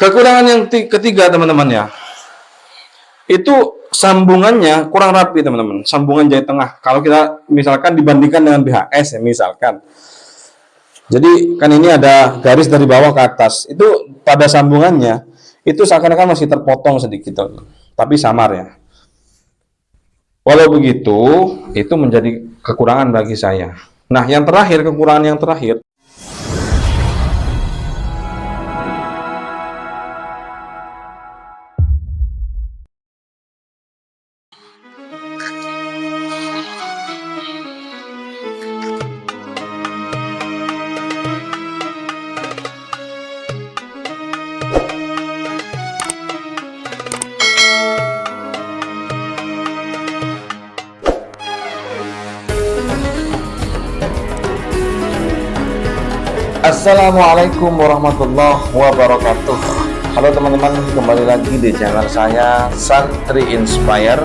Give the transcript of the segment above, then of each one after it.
Kekurangan yang ketiga teman-teman ya, itu sambungannya kurang rapi teman-teman. Sambungan jari tengah. Kalau kita misalkan dibandingkan dengan BHS ya misalkan. Jadi kan ini ada garis dari bawah ke atas. Itu pada sambungannya itu seakan-akan masih terpotong sedikit, tapi samar ya. Walau begitu, itu menjadi kekurangan bagi saya. Nah, yang terakhir, kekurangan yang terakhir, Assalamualaikum warahmatullahi wabarakatuh. Halo teman-teman, kembali lagi di channel saya Santri Inspire.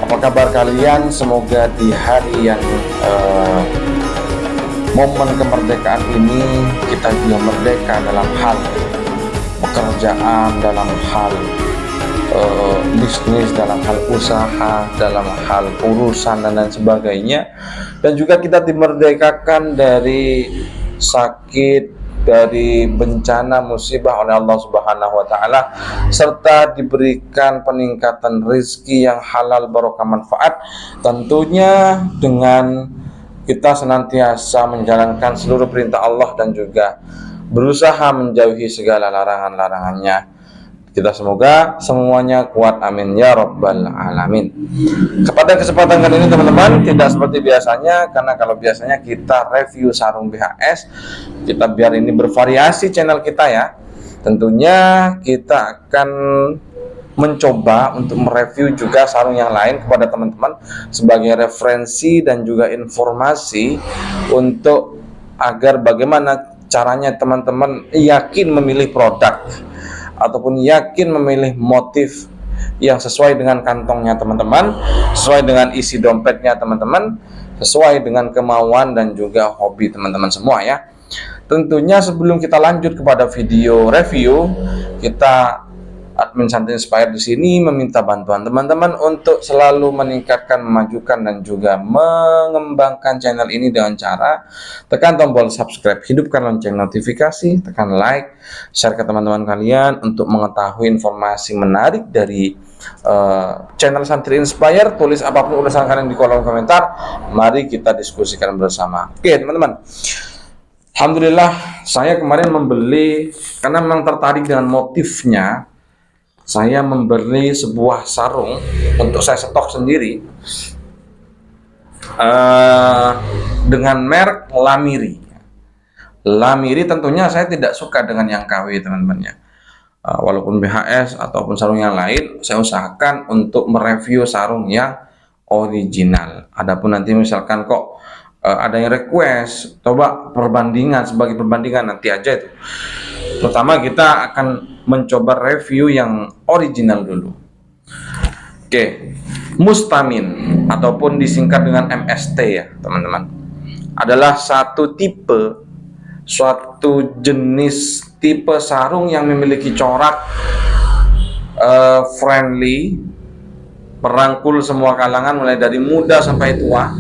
Apa kabar kalian? Semoga di hari yang momen kemerdekaan ini kita juga merdeka dalam hal pekerjaan, dalam hal bisnis, dalam hal usaha, dalam hal urusan dan lain sebagainya. Dan juga kita dimerdekakan dari sakit, dari bencana musibah oleh Allah Subhanahu wa taala, serta diberikan peningkatan rezeki yang halal barokah manfaat, tentunya dengan kita senantiasa menjalankan seluruh perintah Allah dan juga berusaha menjauhi segala larangan-larangannya. Kita semoga semuanya kuat, amin ya rabbal alamin. Kepada kesempatan kali ini teman-teman, tidak seperti biasanya, karena kalau biasanya kita review sarung BHS, kita biar ini bervariasi channel kita ya. Tentunya kita akan mencoba untuk mereview juga sarung yang lain kepada teman-teman sebagai referensi dan juga informasi untuk agar bagaimana caranya teman-teman yakin memilih produk ataupun yakin memilih motif yang sesuai dengan kantongnya teman-teman, sesuai dengan isi dompetnya teman-teman, sesuai dengan kemauan dan juga hobi teman-teman semua ya. Tentunya sebelum kita lanjut kepada video review, kita admin Santri Inspire di sini meminta bantuan teman-teman untuk selalu meningkatkan, memajukan dan juga mengembangkan channel ini dengan cara tekan tombol subscribe, hidupkan lonceng notifikasi, tekan like, share ke teman-teman kalian untuk mengetahui informasi menarik dari channel Santri Inspire. Tulis apapun urusan kalian di kolom komentar, mari kita diskusikan bersama. Oke teman-teman, alhamdulillah saya kemarin membeli karena memang tertarik dengan motifnya. Saya membeli sebuah sarung untuk saya stok sendiri dengan merek Lamiri. Lamiri tentunya saya tidak suka dengan yang KW teman-teman ya. Walaupun BHS ataupun sarung yang lain, saya usahakan untuk mereview sarung yang original. Adapun nanti misalkan kok ada yang request, coba perbandingan, sebagai perbandingan nanti aja itu. Pertama kita akan mencoba review yang original dulu. Oke, Mustamin ataupun disingkat dengan MST ya teman-teman, adalah satu tipe, suatu jenis tipe sarung yang memiliki corak friendly, merangkul semua kalangan mulai dari muda sampai tua,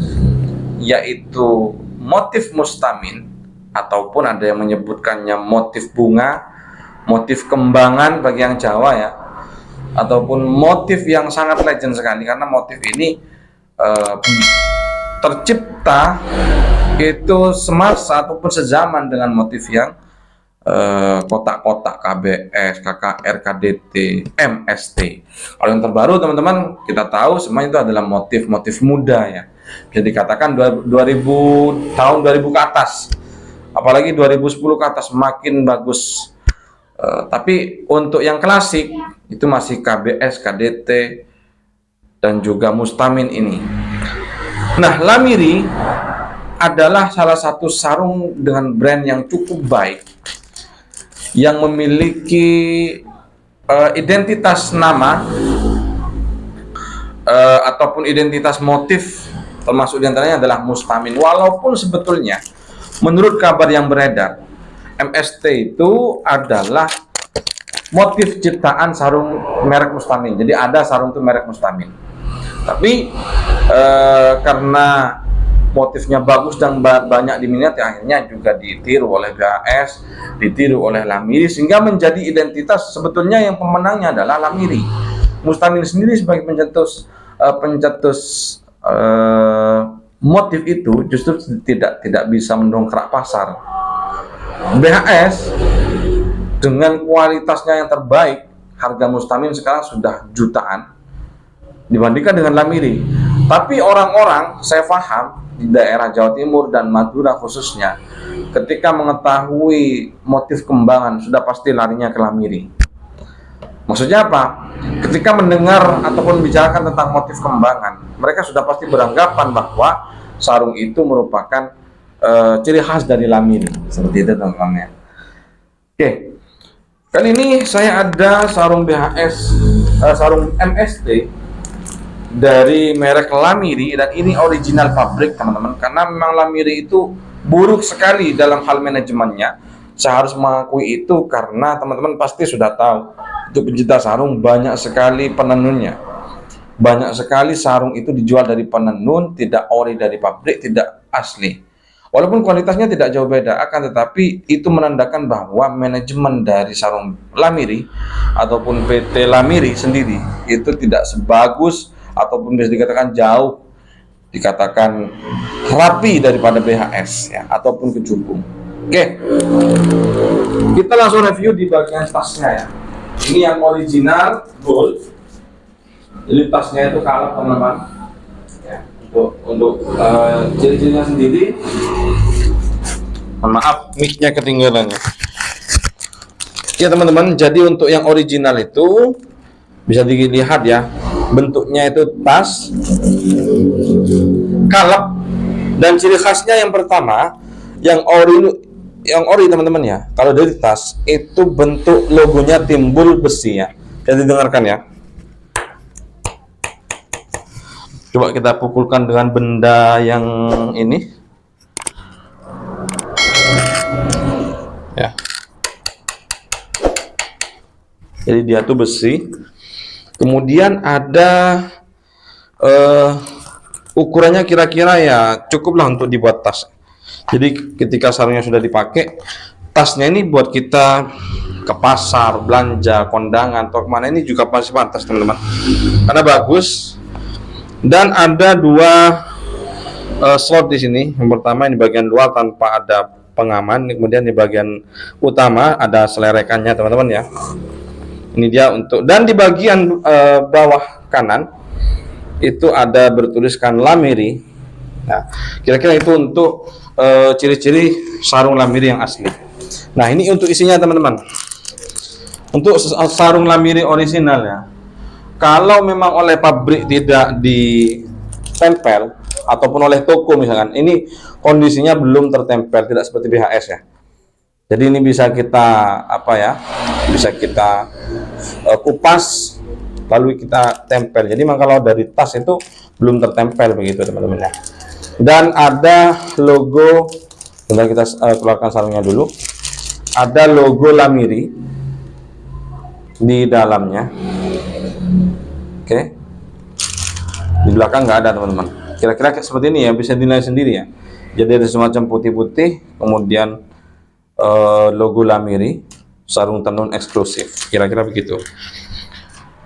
yaitu motif mustamin, ataupun ada yang menyebutkannya motif bunga, motif kembangan bagi yang Jawa ya, ataupun motif yang sangat legend sekali karena motif ini tercipta itu semasa ataupun sezaman dengan motif yang kotak-kotak KBS, KKR, KDT, MST. Kalau yang terbaru teman-teman kita tahu semuanya itu adalah motif-motif muda ya, bisa dikatakan 2000 tahun 2000 ke atas. Apalagi 2010 ke atas makin bagus. Tapi untuk yang klasik itu masih KBS, KDT dan juga Mustamin ini. Nah, Lamiri adalah salah satu sarung dengan brand yang cukup baik, yang memiliki identitas nama ataupun identitas motif, termasuk diantaranya adalah Mustamin. Walaupun sebetulnya menurut kabar yang beredar, MST itu adalah motif ciptaan sarung merek Mustamin. Jadi ada sarung itu merek Mustamin. Tapi karena motifnya bagus dan banyak diminati, akhirnya juga ditiru oleh BHS, ditiru oleh Lamiri, sehingga menjadi identitas. Sebetulnya yang pemenangnya adalah Lamiri. Mustamin sendiri sebagai pencetus motif itu justru tidak bisa mendongkrak pasar. BHS dengan kualitasnya yang terbaik, harga Mustamin sekarang sudah jutaan dibandingkan dengan Lamiri. Tapi orang-orang, saya paham, di daerah Jawa Timur dan Madura khususnya, ketika mengetahui motif kembangan sudah pasti larinya ke Lamiri. Maksudnya apa? Ketika mendengar ataupun bicarakan tentang motif kembangan, mereka sudah pasti beranggapan bahwa sarung itu merupakan ciri khas dari Lamiri. Seperti itu teman-teman ya. Oke. Kali ini saya ada sarung BHS, sarung MST dari merek Lamiri, dan ini original pabrik teman-teman, karena memang Lamiri itu buruk sekali dalam hal manajemennya. Saya harus mengakui itu karena teman-teman pasti sudah tahu, untuk pencinta sarung banyak sekali penenunnya, banyak sekali sarung itu dijual dari penenun, tidak ori dari pabrik, tidak asli. Walaupun kualitasnya tidak jauh beda, akan tetapi itu menandakan bahwa manajemen dari sarung Lamiri ataupun PT Lamiri sendiri itu tidak sebagus ataupun bisa dikatakan jauh, dikatakan rapi daripada BHS ya, ataupun Kecubung. Oke, kita langsung review di bagian tasnya ya. Ini yang original gold. Jadi tasnya itu kalap teman-teman. Untuk ciri-cirinya sendiri, maaf mic-nya ketinggalan ya teman-teman. Jadi untuk yang original itu bisa dilihat ya, bentuknya itu tas kalap, dan ciri khasnya yang pertama yang ori teman-teman ya, kalau dari tas itu bentuk logonya timbul besi ya. Jadi dengarkan ya. Coba kita pukulkan dengan benda yang ini ya. Jadi dia tuh besi. Kemudian ada ukurannya kira-kira ya cukuplah untuk dibuat tas. Jadi ketika sarungnya sudah dipakai, tasnya ini buat kita ke pasar, belanja, kondangan, atau kemana, ini juga pasti pantas teman-teman, karena bagus. Dan ada dua slot di sini. Yang pertama ini bagian luar tanpa ada pengaman, kemudian di bagian utama ada selerekannya teman-teman ya. Ini dia untuk, dan di bagian bawah kanan itu ada bertuliskan Lamiri. Nah, kira-kira itu untuk ciri-ciri sarung Lamiri yang asli. Nah, ini untuk isinya teman-teman. Untuk sarung Lamiri original ya, kalau memang oleh pabrik tidak ditempel ataupun oleh toko misalkan, ini kondisinya belum tertempel, tidak seperti BHS ya. Jadi ini bisa kita bisa kita kupas lalu kita tempel. Jadi memang kalau dari tas itu belum tertempel begitu teman-teman ya. Dan ada logo, bentar kita keluarkan sarungnya dulu. Ada logo Lamiri di dalamnya. Oke. Di belakang nggak ada teman-teman. Kira-kira seperti ini ya, bisa dinilai sendiri ya. Jadi ada semacam putih-putih, kemudian logo Lamiri, sarung tenun eksklusif. Kira-kira begitu.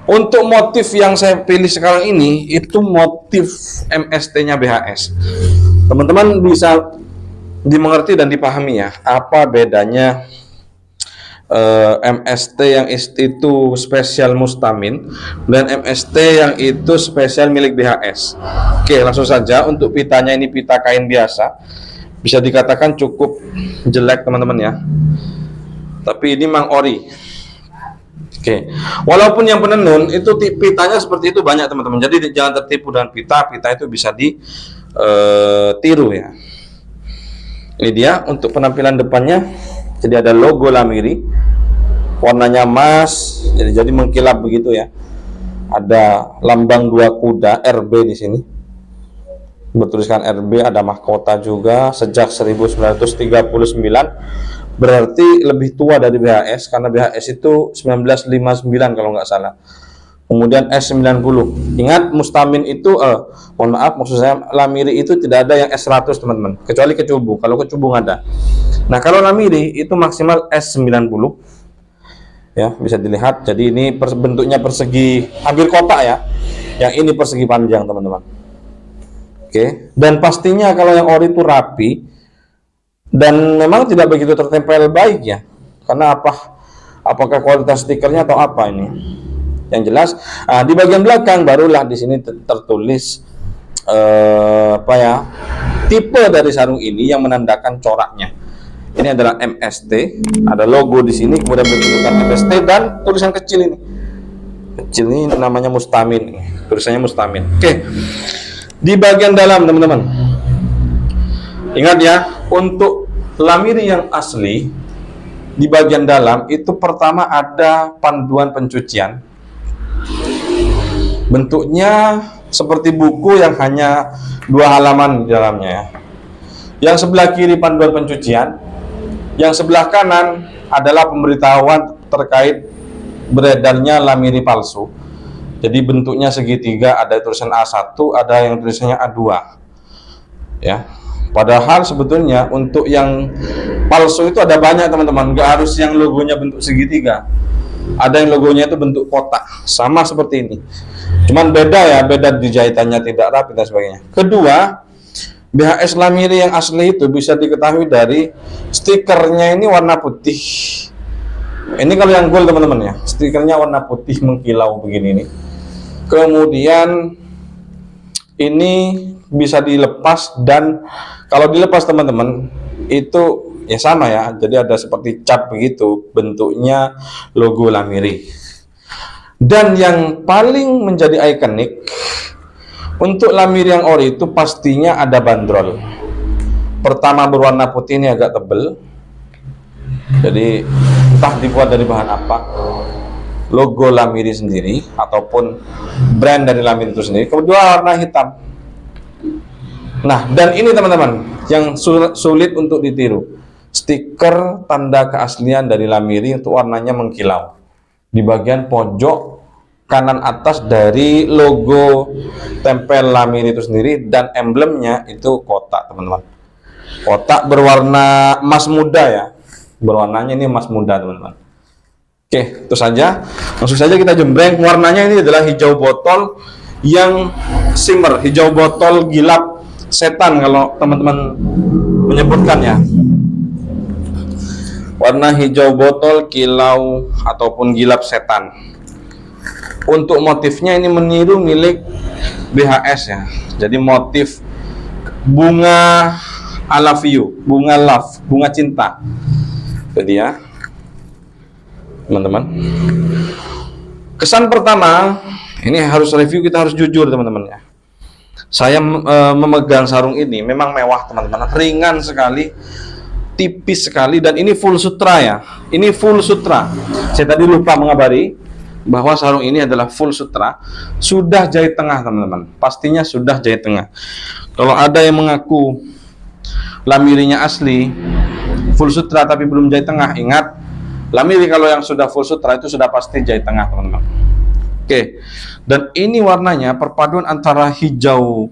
Untuk motif yang saya pilih sekarang ini, itu motif MST-nya BHS. Teman-teman bisa dimengerti dan dipahami ya, apa bedanya MST yang itu spesial Mustamin dan MST yang itu spesial milik BHS. Oke, langsung saja. Untuk pitanya ini pita kain biasa, bisa dikatakan cukup jelek teman-teman ya, tapi ini mang ori. Oke, walaupun yang penenun itu pitanya seperti itu banyak teman-teman, jadi jangan tertipu dengan pita itu bisa ditiru ya. Ini dia untuk penampilan depannya. Jadi ada logo Lamiri, warnanya emas, jadi mengkilap begitu ya. Ada lambang dua kuda RB di sini, bertuliskan RB. Ada mahkota juga sejak 1939 berarti lebih tua dari BHS, karena BHS itu 1959 kalau nggak salah. Kemudian S90. Ingat Mustamin itu, mohon maaf, maksud saya Lamiri itu tidak ada yang S100 teman-teman, kecuali Kecubung. Kalau Kecubung ada. Nah kalau Lamiri itu maksimal S90. Ya, bisa dilihat. Jadi ini bentuknya persegi, hampir kotak ya. Yang ini persegi panjang teman-teman. Oke. Dan pastinya kalau yang ori itu rapi dan memang tidak begitu tertempel baik ya. Karena apa? Apakah kualitas stikernya atau apa ini? Yang jelas di bagian belakang barulah di sini tertulis tipe dari sarung ini yang menandakan coraknya. Ini adalah MST, ada logo di sini, kemudian bertuliskan MST dan tulisan kecil ini. Kecil ini namanya Mustamin, tulisannya Mustamin. Oke. Di bagian dalam teman-teman. Ingat ya, untuk Lamiri yang asli di bagian dalam itu pertama ada panduan pencucian. Bentuknya seperti buku yang hanya 2 halaman di dalamnya ya. Yang sebelah kiri panduan pencucian, yang sebelah kanan adalah pemberitahuan terkait beredarnya Lamiri palsu. Jadi bentuknya segitiga, ada tulisan A1, ada yang tulisannya A2. Ya. Padahal sebetulnya untuk yang palsu itu ada banyak teman-teman, nggak harus yang logonya bentuk segitiga. Ada yang logonya itu bentuk kotak, sama seperti ini. Cuman beda ya, beda di jahitannya tidak rapi dan sebagainya. Kedua, BHS Lamiri yang asli itu bisa diketahui dari stikernya ini warna putih. Ini kalau yang gold teman-teman ya, stikernya warna putih mengkilau begini nih. Kemudian ini bisa dilepas, dan kalau dilepas teman-teman itu ya sama ya, jadi ada seperti cap begitu, bentuknya logo Lamiri. Dan yang paling menjadi ikonik untuk Lamiri yang ori itu pastinya ada bandrol. Pertama berwarna putih, ini agak tebel, jadi entah dibuat dari bahan apa, logo Lamiri sendiri ataupun brand dari Lamiri itu sendiri. Kedua warna hitam. Nah, dan ini teman-teman yang sulit untuk ditiru, stiker tanda keaslian dari Lamiri untuk warnanya mengkilau di bagian pojok kanan atas dari logo tempel Lamiri itu sendiri, dan emblemnya itu kotak teman-teman, kotak berwarna emas muda ya, berwarnanya ini emas muda teman-teman. Oke, itu saja, langsung saja kita jembreng. Warnanya ini adalah hijau botol yang shimmer, hijau botol gilap setan kalau teman-teman menyebutkan ya. Warna hijau botol kilau ataupun gilap setan. Untuk motifnya ini meniru milik BHS ya. Jadi motif bunga I love you, bunga love, bunga cinta. Jadi ya, teman-teman. Kesan pertama, ini harus review, kita harus jujur teman-teman ya. Saya memegang sarung ini memang mewah teman-teman, ringan sekali, tipis sekali, dan ini full sutra ya. Ini full sutra. Saya tadi lupa mengabari bahwa sarung ini adalah full sutra, sudah jahit tengah teman-teman. Pastinya sudah jahit tengah. Kalau ada yang mengaku Lamirinya asli full sutra tapi belum jahit tengah, ingat, Lamiri kalau yang sudah full sutra itu sudah pasti jahit tengah teman-teman. Oke, dan ini warnanya perpaduan antara hijau,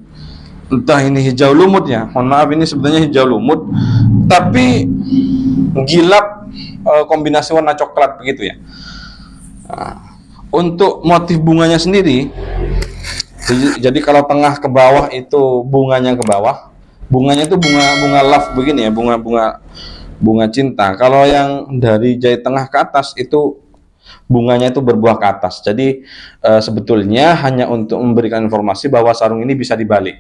entah ini hijau lumut ya, mohon maaf ini sebenarnya hijau lumut, tapi gilap kombinasi warna coklat begitu ya. Nah, untuk motif bunganya sendiri, jadi kalau tengah ke bawah itu bunganya ke bawah, bunganya itu bunga love begini ya, bunga cinta. Kalau yang dari jahit tengah ke atas itu bunganya itu berbuah ke atas. Jadi sebetulnya hanya untuk memberikan informasi bahwa sarung ini bisa dibalik.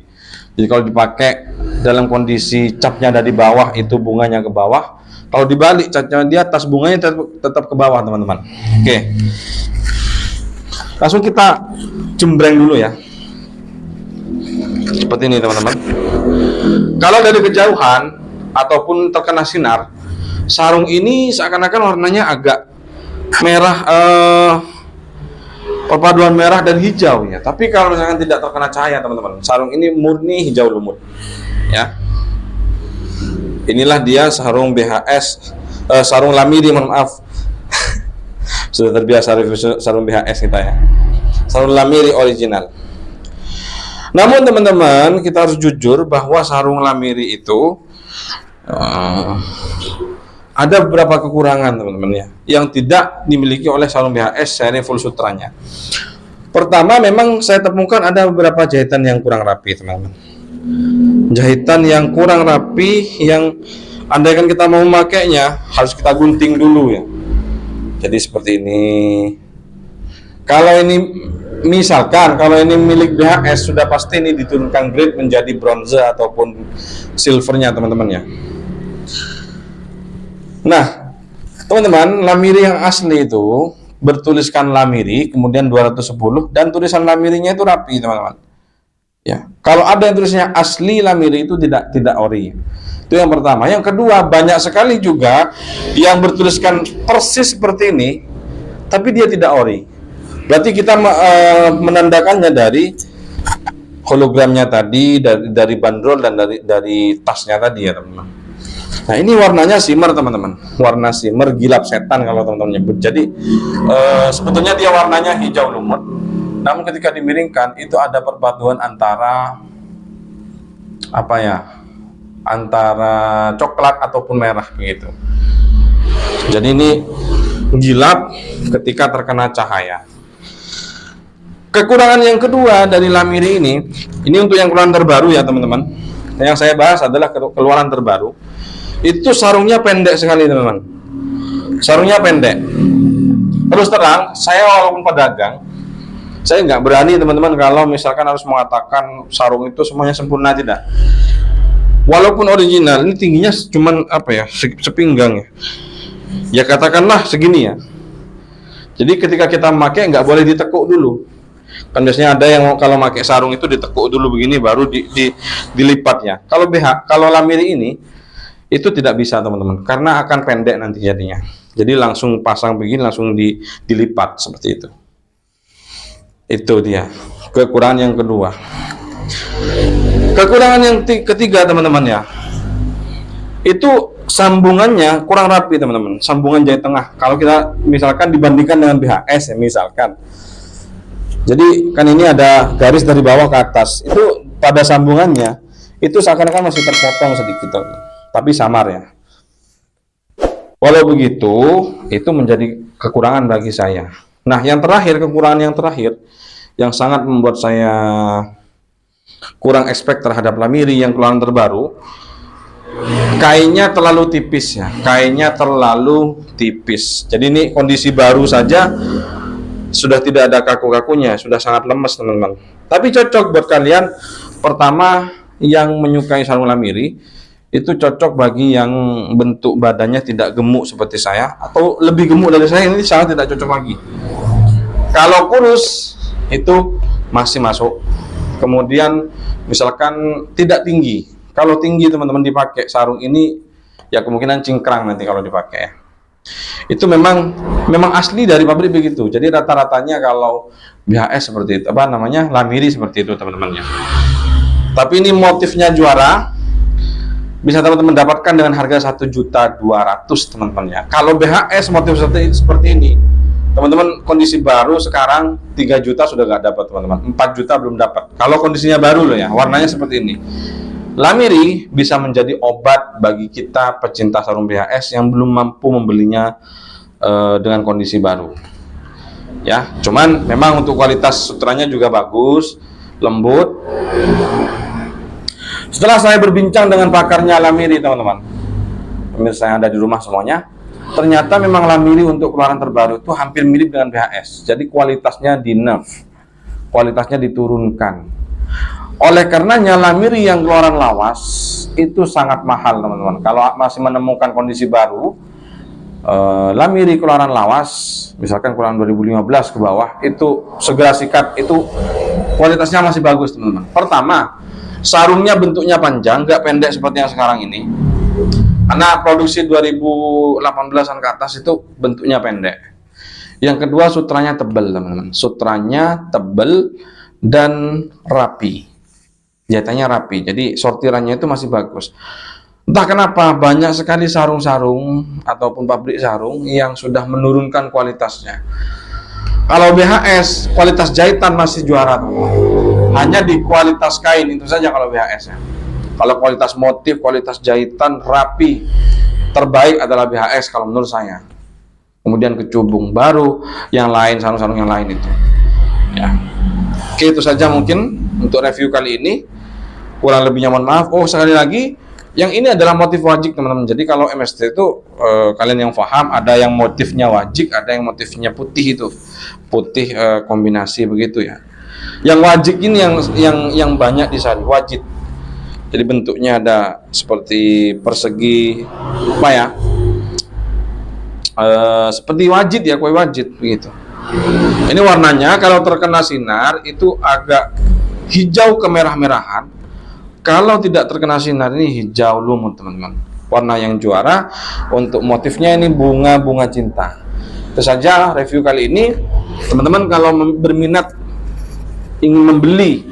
Jadi kalau dipakai dalam kondisi capnya dari bawah itu bunganya ke bawah, kalau dibalik capnya di atas bunganya tetap ke bawah teman-teman. Oke, langsung kita jembreng dulu ya, seperti ini teman-teman. Kalau dari kejauhan ataupun terkena sinar, sarung ini seakan-akan warnanya agak merah, perpaduan merah dan hijau ya. Tapi kalau misalkan tidak terkena cahaya teman-teman, sarung ini murni hijau lumut ya. Inilah dia sarung BHS sarung lamiri, mohon maaf. Sudah terbiasa review sarung BHS kita ya. Sarung lamiri original. Namun teman-teman, kita harus jujur bahwa sarung lamiri itu ada beberapa kekurangan teman-teman ya, yang tidak dimiliki oleh sarung BHS seri full sutranya. Pertama, memang saya temukan ada beberapa jahitan yang kurang rapi teman-teman. Jahitan yang kurang rapi, yang andaikan kita mau memakainya harus kita gunting dulu ya. Jadi seperti ini. Kalau ini misalkan kalau ini milik BHS, sudah pasti ini diturunkan grade menjadi bronze ataupun silvernya teman-teman ya. Nah teman-teman, lamiri yang asli itu bertuliskan lamiri kemudian 210 dan tulisan lamirinya itu rapi teman-teman ya. Kalau ada yang tulisnya asli lamiri itu tidak ori. Itu yang pertama. Yang kedua, banyak sekali juga yang bertuliskan persis seperti ini tapi dia tidak ori. Berarti kita menandakannya dari hologramnya tadi, dari bandrol dan dari tasnya tadi ya teman-teman. Nah ini warnanya shimmer teman-teman, warna shimmer gilap setan kalau teman-teman nyebut. Jadi sebetulnya dia warnanya hijau lumut, namun ketika dimiringkan itu ada perpaduan antara apa ya, antara coklat ataupun merah begitu. Jadi ini gilap ketika terkena cahaya. Kekurangan yang kedua dari lamiri ini untuk yang keluaran terbaru ya teman-teman. Yang saya bahas adalah keluaran terbaru. Itu sarungnya pendek sekali teman-teman. Sarungnya pendek. Terus terang, saya walaupun pedagang, saya nggak berani teman-teman kalau misalkan harus mengatakan sarung itu semuanya sempurna, tidak. Walaupun original, ini tingginya cuman apa ya, sepinggang ya. Ya katakanlah segini ya. Jadi ketika kita memakai nggak boleh ditekuk dulu. Kan biasanya ada yang kalau pakai sarung itu ditekuk dulu begini baru dilipatnya. Kalau lamiri ini itu tidak bisa teman-teman, karena akan pendek nanti jadinya. Jadi langsung pasang begini, langsung dilipat seperti itu. Itu dia kekurangan yang kedua. Kekurangan yang ketiga teman-teman ya, itu sambungannya kurang rapi teman-teman. Sambungan jahit tengah. Kalau kita misalkan dibandingkan dengan BHS ya misalkan. Jadi kan ini ada garis dari bawah ke atas. Itu pada sambungannya itu seakan-akan masih terpotong sedikit teman-teman. Tapi samar ya. Walau begitu, itu menjadi kekurangan bagi saya. Nah, yang terakhir, kekurangan yang terakhir yang sangat membuat saya kurang expect terhadap lamiri yang keluaran terbaru, kainnya terlalu tipis ya. Kainnya terlalu tipis. Jadi ini kondisi baru saja sudah tidak ada kaku-kakunya, sudah sangat lemes teman-teman. Tapi cocok buat kalian pertama yang menyukai sarung lamiri. Itu cocok bagi yang bentuk badannya tidak gemuk seperti saya atau lebih gemuk dari saya, ini sangat tidak cocok lagi. Kalau kurus itu masih masuk. Kemudian misalkan tidak tinggi. Kalau tinggi teman-teman dipakai sarung ini ya kemungkinan cingkrang nanti kalau dipakai. Itu memang asli dari pabrik begitu. Jadi rata-ratanya kalau BHS seperti itu, apa namanya, lamiri seperti itu teman-temannya. Tapi ini motifnya juara. Bisa teman-teman dapatkan dengan harga 1.200.000 teman-teman ya. Kalau BHS motif seperti ini, teman-teman kondisi baru sekarang 3 juta sudah nggak dapat teman-teman, 4 juta belum dapat. Kalau kondisinya baru loh ya, warnanya seperti ini. Lamiri bisa menjadi obat bagi kita pecinta sarung BHS yang belum mampu membelinya dengan kondisi baru. Ya, cuman memang untuk kualitas sutranya juga bagus, lembut. Setelah saya berbincang dengan pakarnya lamiri teman-teman, pemirsa yang ada di rumah semuanya, ternyata memang lamiri untuk keluaran terbaru itu hampir mirip dengan BHS. Jadi kualitasnya di-nerf, kualitasnya diturunkan. Oleh karenanya lamiri yang keluaran lawas itu sangat mahal teman-teman. Kalau masih menemukan kondisi baru, lamiri keluaran lawas, misalkan keluaran 2015 ke bawah, itu segera sikat. Itu kualitasnya masih bagus teman-teman. Pertama, sarungnya bentuknya panjang, nggak pendek seperti yang sekarang ini. Karena produksi 2018-an ke atas itu bentuknya pendek. Yang kedua, sutranya tebal teman-teman. Sutranya tebal dan rapi. Jahitannya rapi. Jadi sortirannya itu masih bagus. Entah kenapa banyak sekali sarung-sarung ataupun pabrik sarung yang sudah menurunkan kualitasnya. Kalau BHS, kualitas jahitan masih juara, hanya di kualitas kain itu saja kalau BHS ya. Kalau kualitas motif, kualitas jahitan rapi, terbaik adalah BHS kalau menurut saya. Kemudian kecubung, baru yang lain, sarung-sarung yang lain itu. Ya. Oke, itu saja mungkin untuk review kali ini. Kurang lebihnya mohon maaf. Oh, sekali lagi, yang ini adalah motif wajik teman-teman. Jadi kalau MST itu kalian yang paham, ada yang motifnya wajik, ada yang motifnya putih itu, putih kombinasi begitu ya. Yang wajik ini yang banyak disari wajik. Jadi bentuknya ada seperti persegi, apa ya? Seperti wajit ya, kue wajit begitu. Ini warnanya kalau terkena sinar itu agak hijau kemerah-merahan. Kalau tidak terkena sinar ini hijau lumut teman-teman. Warna yang juara untuk motifnya ini bunga-bunga cinta. Itu saja review kali ini. Teman-teman kalau berminat ingin membeli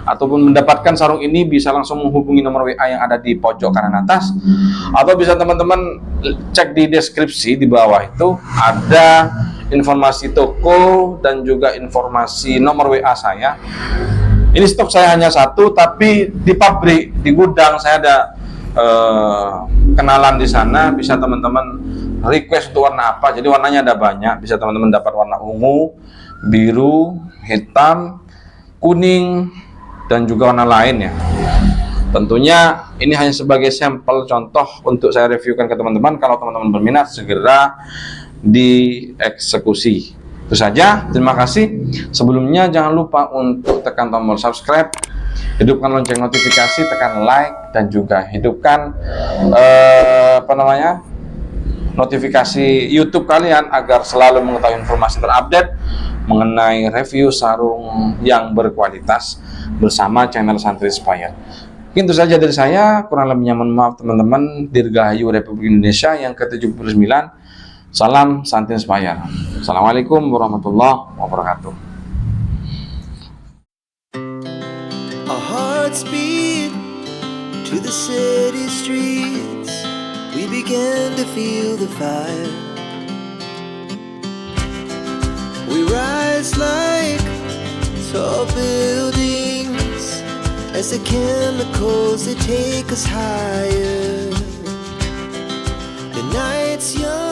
ataupun mendapatkan sarung ini bisa langsung menghubungi nomor WA yang ada di pojok kanan atas, atau bisa teman-teman cek di deskripsi di bawah itu ada informasi toko dan juga informasi nomor WA saya. Ini stok saya hanya satu, tapi di pabrik, di gudang saya ada kenalan di sana. Bisa teman-teman request untuk warna apa. Jadi warnanya ada banyak. Bisa teman-teman dapat warna ungu, biru, hitam, kuning, dan juga warna lain ya. Tentunya ini hanya sebagai sampel contoh untuk saya reviewkan ke teman-teman. Kalau teman-teman berminat segera dieksekusi. Itu saja, terima kasih. Sebelumnya jangan lupa untuk tekan tombol subscribe, hidupkan lonceng notifikasi, tekan like, dan juga hidupkan notifikasi YouTube kalian agar selalu mengetahui informasi terupdate mengenai review sarung yang berkualitas bersama channel Santri Inspire. Itu saja dari saya, kurang lebihnya mohon maaf teman-teman. Dirgahayu Republik Indonesia yang ke-79. Salam Santri Inspire. Assalamualaikum warahmatullahi wabarakatuh. Our hearts beat to the city streets. We began to feel the fire. We rise like tall buildings as the chemicals they take us higher. The night's young.